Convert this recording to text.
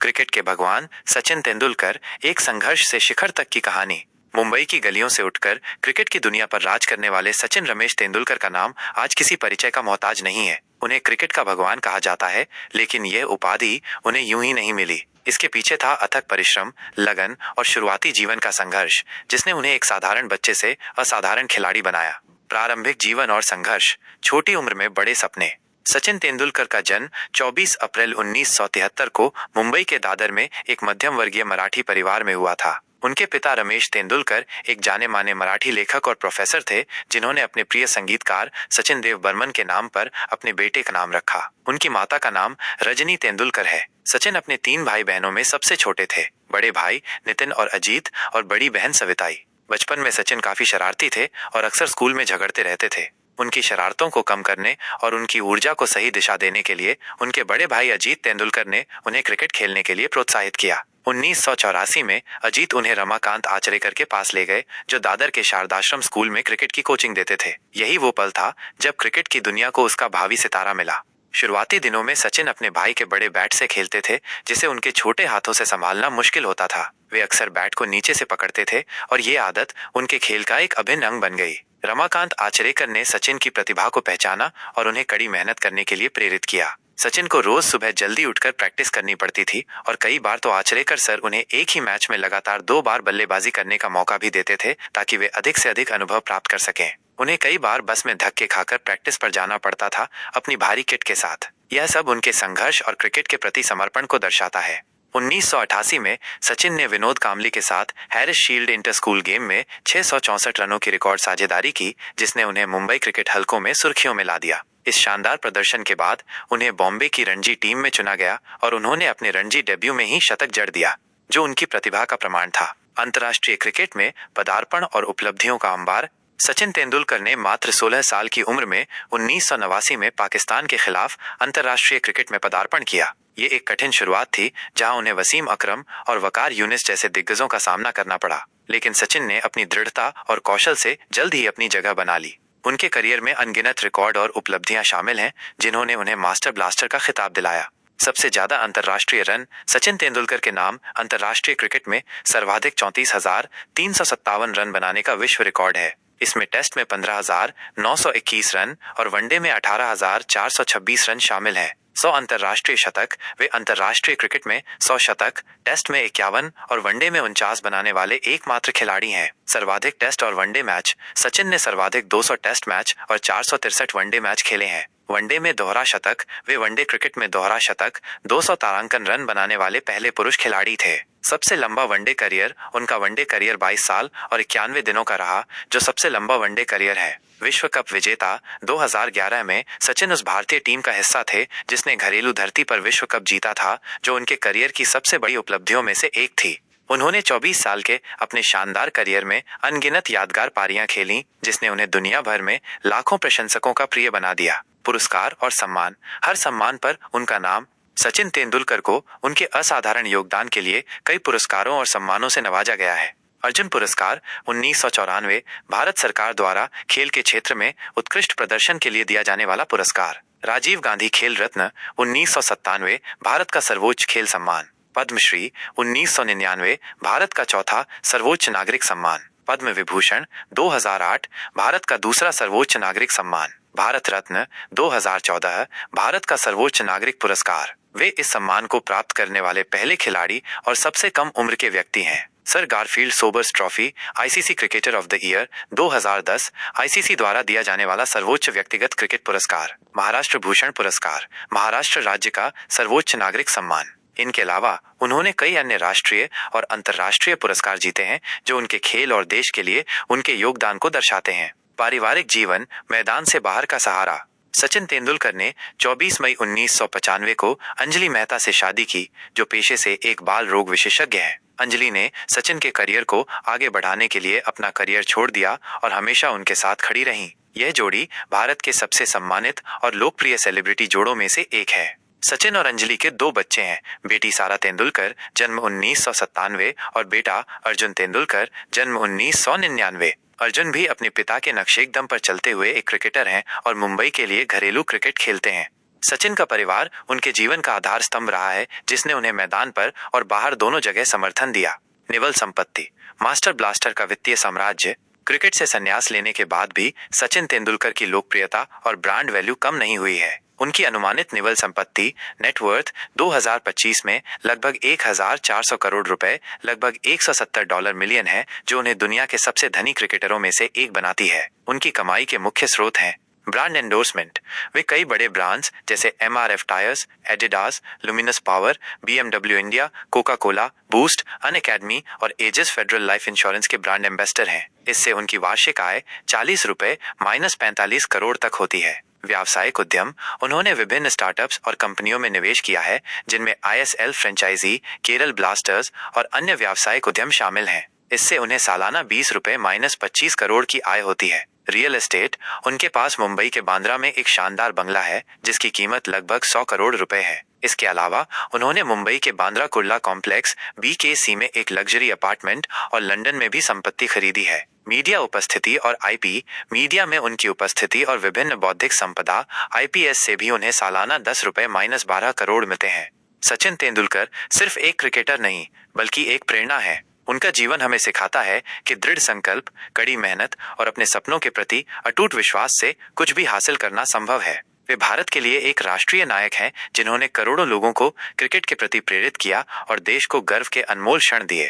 Cricket के भगवान सचिन तेंदुलकर, एक संघर्ष से शिखर तक की कहानी। मुंबई की गलियों से उठकर क्रिकेट की दुनिया पर राज करने वाले सचिन रमेश तेंदुलकर का नाम आज किसी परिचय का मोहताज नहीं है। उन्हें क्रिकेट का भगवान कहा जाता है, लेकिन यह उपाधि उन्हें यूं ही नहीं मिली। इसके पीछे था अथक परिश्रम, लगन और शुरुआती जीवन का संघर्ष, जिसने उन्हें एक साधारण बच्चे से असाधारण खिलाड़ी बनाया। प्रारंभिक जीवन और संघर्ष। छोटी उम्र में बड़े सपने। सचिन तेंदुलकर का जन्म 24 अप्रैल 1973 को मुंबई के दादर में एक मध्यम वर्गीय मराठी परिवार में हुआ था। उनके पिता रमेश तेंदुलकर एक जाने माने मराठी लेखक और प्रोफेसर थे, जिन्होंने अपने प्रिय संगीतकार सचिन देव बर्मन के नाम पर अपने बेटे का नाम रखा। उनकी माता का नाम रजनी तेंदुलकर है। सचिन अपने 3 भाई बहनों में सबसे छोटे थे। बड़े भाई नितिन और अजीत और बड़ी बहन सविताई। बचपन में सचिन काफी शरारती थे और अक्सर स्कूल में झगड़ते रहते थे। उनकी शरारतों को कम करने और उनकी ऊर्जा को सही दिशा देने के लिए उनके बड़े भाई अजीत तेंदुलकर ने उन्हें क्रिकेट खेलने के लिए प्रोत्साहित किया। 1984 में अजीत उन्हें रमाकांत आचरेकर के पास ले गए, जो दादर के शारदाश्रम स्कूल में क्रिकेट की कोचिंग देते थे। यही वो पल था जब क्रिकेट की दुनिया को उसका भावी सितारा मिला। शुरुआती दिनों में सचिन अपने भाई के बड़े बैट से खेलते थे, जिसे उनके छोटे हाथों से संभालना मुश्किल होता था। वे अक्सर बैट को नीचे से पकड़ते थे और ये आदत उनके खेल का एक अभिन्न अंग बन गई। रमाकांत आचरेकर ने सचिन की प्रतिभा को पहचाना और उन्हें कड़ी मेहनत करने के लिए प्रेरित किया। सचिन को रोज सुबह जल्दी उठकर प्रैक्टिस करनी पड़ती थी और कई बार तो आचरेकर सर उन्हें एक ही मैच में लगातार 2 बार बल्लेबाजी करने का मौका भी देते थे, ताकि वे अधिक से अधिक अनुभव प्राप्त कर सकें। उन्हें कई बार बस में धक्के खाकर प्रैक्टिस पर जाना पड़ता था, अपनी भारी किट के साथ। यह सब उनके संघर्ष और क्रिकेट के प्रति समर्पण को दर्शाता है। 1988 में सचिन ने विनोद कामली के साथ Harris shield inter school game में 664 रनों की रिकॉर्ड साझेदारी की, जिसने उन्हें मुंबई क्रिकेट हलकों में सुर्खियों में ला दिया। इस शानदार प्रदर्शन के बाद उन्हें बॉम्बे की रणजी टीम में चुना गया और उन्होंने अपने रणजी डेब्यू में ही शतक जड़ दिया, जो उनकी प्रतिभा का प्रमाण था। अंतर्राष्ट्रीय क्रिकेट में पदार्पण और उपलब्धियों का अंबार। सचिन तेंदुलकर ने मात्र 16 साल की उम्र में 1989 में पाकिस्तान के खिलाफ अंतर्राष्ट्रीय क्रिकेट में पदार्पण किया। ये एक कठिन शुरुआत थी, जहां उन्हें वसीम अकरम और वकार यूनिस जैसे दिग्गजों का सामना करना पड़ा, लेकिन सचिन ने अपनी दृढ़ता और कौशल से जल्द ही अपनी जगह बना ली। उनके करियर में अनगिनत रिकॉर्ड और उपलब्धियां शामिल हैं, जिन्होंने उन्हें मास्टर ब्लास्टर का खिताब दिलाया। सबसे ज्यादा अंतर्राष्ट्रीय रन सचिन तेंदुलकर के नाम अंतर्राष्ट्रीय क्रिकेट में सर्वाधिक 34,357 रन बनाने का विश्व रिकॉर्ड है। इसमें टेस्ट में 15,921 रन और वनडे में 18,426 रन शामिल हैं। 100 अंतर्राष्ट्रीय शतक। वे अंतर्राष्ट्रीय क्रिकेट में 100 शतक, टेस्ट में 51 और वनडे में 49 बनाने वाले एकमात्र खिलाड़ी हैं। सर्वाधिक टेस्ट और वनडे मैच। सचिन ने सर्वाधिक 200 टेस्ट मैच और 463 वनडे मैच खेले हैं। वनडे में दोहरा शतक। वे वनडे क्रिकेट में दोहरा शतक, 200 तारांकन रन बनाने वाले पहले पुरुष खिलाड़ी थे। सबसे लंबा वनडे करियर। उनका वनडे करियर 22 साल और 91 दिनों का रहा, जो सबसे लंबा वनडे करियर है। विश्व कप विजेता। 2011 में सचिन उस भारतीय टीम का हिस्सा थे जिसने घरेलू धरती पर विश्व कप जीता था, जो उनके करियर की सबसे बड़ी उपलब्धियों में से एक थी। उन्होंने 24 साल के अपने शानदार करियर में अनगिनत यादगार पारियां खेलीं, जिसने उन्हें दुनिया भर में लाखों प्रशंसकों का प्रिय बना दिया। पुरस्कार और सम्मान। हर सम्मान पर उनका नाम। सचिन तेंदुलकर को उनके असाधारण योगदान के लिए कई पुरस्कारों और सम्मानों से नवाजा गया है। अर्जुन पुरस्कार 1994, भारत सरकार द्वारा खेल के क्षेत्र में उत्कृष्ट प्रदर्शन के लिए दिया जाने वाला पुरस्कार। राजीव गांधी खेल रत्न 1997, भारत का सर्वोच्च खेल सम्मान। पद्मश्री 1999, भारत का चौथा सर्वोच्च नागरिक सम्मान। पद्म विभूषण 2008, भारत का दूसरा सर्वोच्च नागरिक सम्मान। भारत रत्न 2014, भारत का सर्वोच्च नागरिक पुरस्कार। वे इस सम्मान को प्राप्त करने वाले पहले खिलाड़ी और सबसे कम उम्र के व्यक्ति हैं। Sir Garfield Sobers trophy ICC cricketer of the year 2010, ICC द्वारा दिया जाने वाला सर्वोच्च व्यक्तिगत क्रिकेट पुरस्कार। महाराष्ट्र भूषण पुरस्कार, महाराष्ट्र राज्य का सर्वोच्च नागरिक सम्मान। इनके अलावा उन्होंने कई अन्य राष्ट्रीय और अंतर्राष्ट्रीय पुरस्कार जीते हैं, जो उनके खेल और देश के लिए उनके योगदान को दर्शाते हैं। पारिवारिक जीवन। मैदान से बाहर का सहारा। सचिन तेंदुलकर ने 24 मई 1995 को अंजलि मेहता से शादी की, जो पेशे से एक बाल रोग विशेषज्ञ है। अंजलि ने सचिन के करियर को आगे बढ़ाने के लिए अपना करियर छोड़ दिया और हमेशा उनके साथ खड़ी रही। यह जोड़ी भारत के सबसे सम्मानित और लोकप्रिय सेलिब्रिटी जोड़ों में से एक है। सचिन और अंजलि के 2 बच्चे हैं। बेटी सारा तेंदुलकर, जन्म 1997, और बेटा अर्जुन तेंदुलकर, जन्म 1999। अर्जुन भी अपने पिता के नक्शे कदम पर चलते हुए एक क्रिकेटर हैं और मुंबई के लिए घरेलू क्रिकेट खेलते हैं। सचिन का परिवार उनके जीवन का आधार स्तंभ रहा है, जिसने उन्हें मैदान पर और बाहर दोनों जगह समर्थन दिया। निवल संपत्ति, मास्टर ब्लास्टर का वित्तीय साम्राज्य। क्रिकेट से संन्यास लेने के बाद भी सचिन तेंदुलकर की लोकप्रियता और ब्रांड वैल्यू कम नहीं हुई है। उनकी अनुमानित निवल संपत्ति नेटवर्थ 2025 में लगभग 1400 करोड़ रुपए, लगभग $170 मिलियन है, जो उन्हें दुनिया के सबसे धनी क्रिकेटरों में से एक बनाती है। उनकी कमाई के मुख्य स्रोत हैं ब्रांड एंडोर्समेंट। वे कई बड़े ब्रांड्स जैसे MRF tyres, Adidas, luminous power, BMW India, Coca Cola, boost, Unacademy और एजिस फेडरल लाइफ इंश्योरेंस के ब्रांड एम्बेसडर हैं। इससे उनकी वार्षिक आय 40 रुपए -45 करोड़ तक होती है। व्यावसायिक उद्यम, उन्होंने विभिन्न स्टार्टअप्स और कंपनियों में निवेश किया है, जिनमें ISL फ्रेंचाइजी, केरल ब्लास्टर्स और अन्य व्यावसायिक उद्यम शामिल हैं। इससे उन्हें सालाना 20 रुपए -25 करोड़ की आय होती है। रियल एस्टेट, उनके पास मुंबई के बांद्रा में एक शानदार बंगला है, जिसकी कीमत लगभग 100 करोड़ रुपए है। इसके अलावा उन्होंने मुंबई के बांद्रा कुर्ला कॉम्प्लेक्स BKC में एक लग्जरी अपार्टमेंट और लंदन में भी संपत्ति खरीदी है। मीडिया उपस्थिति और IP, मीडिया में उनकी उपस्थिति और विभिन्न बौद्धिक संपदा IPS से भी उन्हें सालाना 10 रुपए -12 करोड़ मिलते हैं। सचिन तेंदुलकर सिर्फ एक क्रिकेटर नहीं, बल्कि एक प्रेरणा है। उनका जीवन हमें सिखाता है कि दृढ़ संकल्प, कड़ी मेहनत और अपने सपनों के प्रति अटूट विश्वास से कुछ भी हासिल करना संभव है। वे भारत के लिए एक राष्ट्रीय नायक हैं, जिन्होंने करोड़ों लोगों को क्रिकेट के प्रति प्रेरित किया और देश को गर्व के अनमोल क्षण दिए।